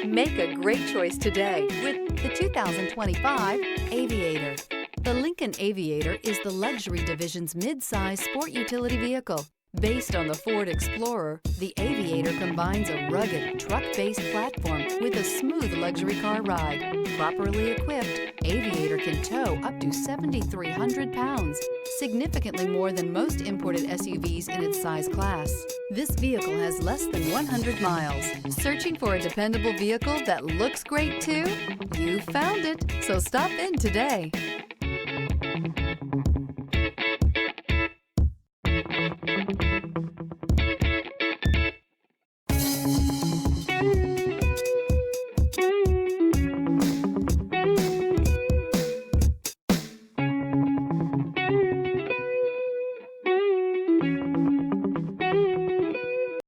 Make a great choice today with the 2025 Aviator. The Lincoln Aviator is the luxury division's mid-size sport utility vehicle. Based on the Ford Explorer, the Aviator combines a rugged, truck-based platform with a smooth luxury car ride. Properly equipped, Aviator can tow up to 7,300 pounds, significantly more than most imported SUVs in its size class. This vehicle has less than 100 miles. Searching for a dependable vehicle that looks great too? You found it, so stop in today.